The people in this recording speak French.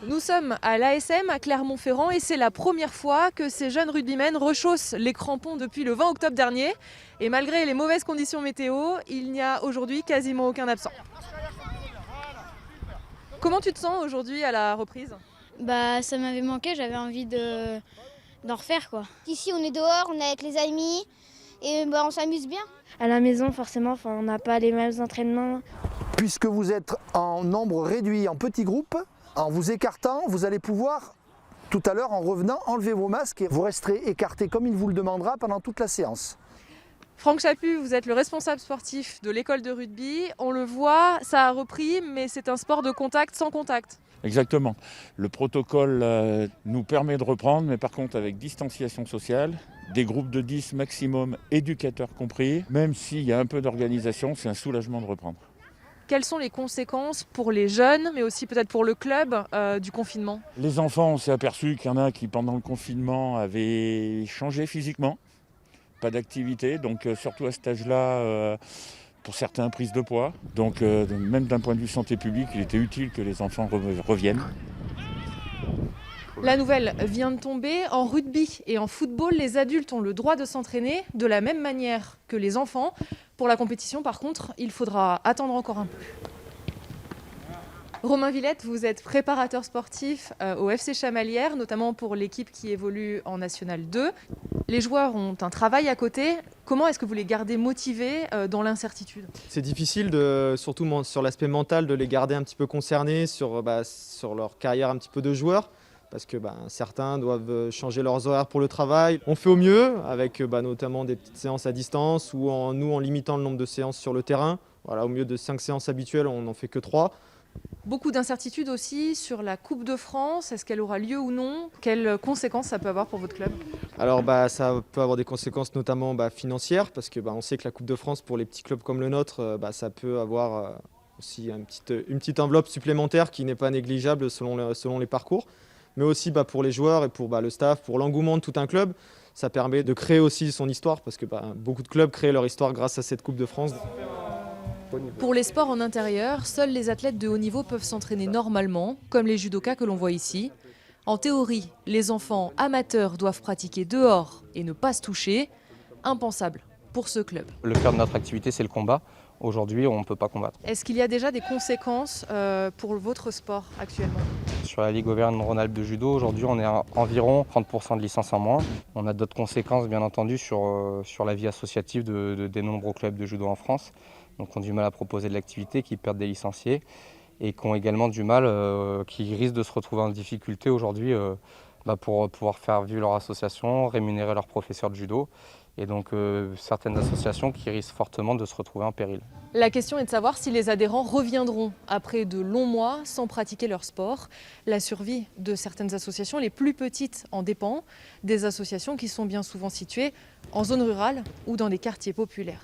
Nous sommes à l'ASM à Clermont-Ferrand et c'est la première fois que ces jeunes rugbymen rechaussent les crampons depuis le 20 octobre dernier. Et malgré les mauvaises conditions météo, il n'y a aujourd'hui quasiment aucun absent. Comment tu te sens aujourd'hui à la reprise ? Ça m'avait manqué, j'avais envie d'en refaire quoi. Ici on est dehors, on est avec les amis et on s'amuse bien. À la maison forcément, on n'a pas les mêmes entraînements. Puisque vous êtes en nombre réduit, en petits groupes, en vous écartant, vous allez pouvoir, tout à l'heure en revenant, enlever vos masques et vous resterez écartés comme il vous le demandera pendant toute la séance. Franck Chaput, vous êtes le responsable sportif de l'école de rugby. On le voit, ça a repris, mais c'est un sport de contact sans contact. Exactement. Le protocole nous permet de reprendre, mais par contre avec distanciation sociale, des groupes de 10 maximum, éducateurs compris. Même s'il y a un peu d'organisation, c'est un soulagement de reprendre. Quelles sont les conséquences pour les jeunes, mais aussi peut-être pour le club du confinement ? Les enfants, on s'est aperçu qu'il y en a qui pendant le confinement avaient changé physiquement. Pas d'activité, donc surtout à cet âge-là, pour certains, prise de poids. Donc même d'un point de vue santé publique, il était utile que les enfants reviennent. La nouvelle vient de tomber. En rugby et en football, les adultes ont le droit de s'entraîner de la même manière que les enfants. Pour la compétition, par contre, il faudra attendre encore un peu. Romain Villette, vous êtes préparateur sportif au FC Chamalières, notamment pour l'équipe qui évolue en National 2. Les joueurs ont un travail à côté. Comment est-ce que vous les gardez motivés dans l'incertitude ? C'est difficile, surtout sur l'aspect mental, de les garder un petit peu concernés sur leur carrière un petit peu de joueur. Parce que certains doivent changer leurs horaires pour le travail. On fait au mieux, avec notamment des petites séances à distance ou en limitant le nombre de séances sur le terrain. Voilà, au mieux de 5 séances habituelles, on n'en fait que 3. Beaucoup d'incertitudes aussi sur la Coupe de France. Est-ce qu'elle aura lieu ou non ? Quelles conséquences ça peut avoir pour votre club ? Alors ça peut avoir des conséquences notamment financières, parce que on sait que la Coupe de France, pour les petits clubs comme le nôtre, ça peut avoir aussi une petite enveloppe supplémentaire qui n'est pas négligeable selon les parcours. Mais aussi pour les joueurs et pour le staff, pour l'engouement de tout un club. Ça permet de créer aussi son histoire, parce que beaucoup de clubs créent leur histoire grâce à cette Coupe de France. Pour les sports en intérieur, seuls les athlètes de haut niveau peuvent s'entraîner normalement, comme les judokas que l'on voit ici. En théorie, les enfants amateurs doivent pratiquer dehors et ne pas se toucher. Impensable pour ce club. Le cœur de notre activité, c'est le combat. Aujourd'hui, on ne peut pas combattre. Est-ce qu'il y a déjà des conséquences pour votre sport actuellement ? Sur la Ligue Auvergne-Rhône-Alpes de judo, aujourd'hui, on est à environ 30% de licences en moins. On a d'autres conséquences, bien entendu, sur la vie associative des nombreux clubs de judo en France. Donc, qui ont du mal à proposer de l'activité, qui perdent des licenciés et qui ont également du mal, qui risquent de se retrouver en difficulté aujourd'hui pour pouvoir faire vivre leur association, rémunérer leurs professeurs de judo. Et donc certaines associations qui risquent fortement de se retrouver en péril. La question est de savoir si les adhérents reviendront après de longs mois sans pratiquer leur sport. La survie de certaines associations, les plus petites, en dépend. Des associations qui sont bien souvent situées en zone rurale ou dans des quartiers populaires.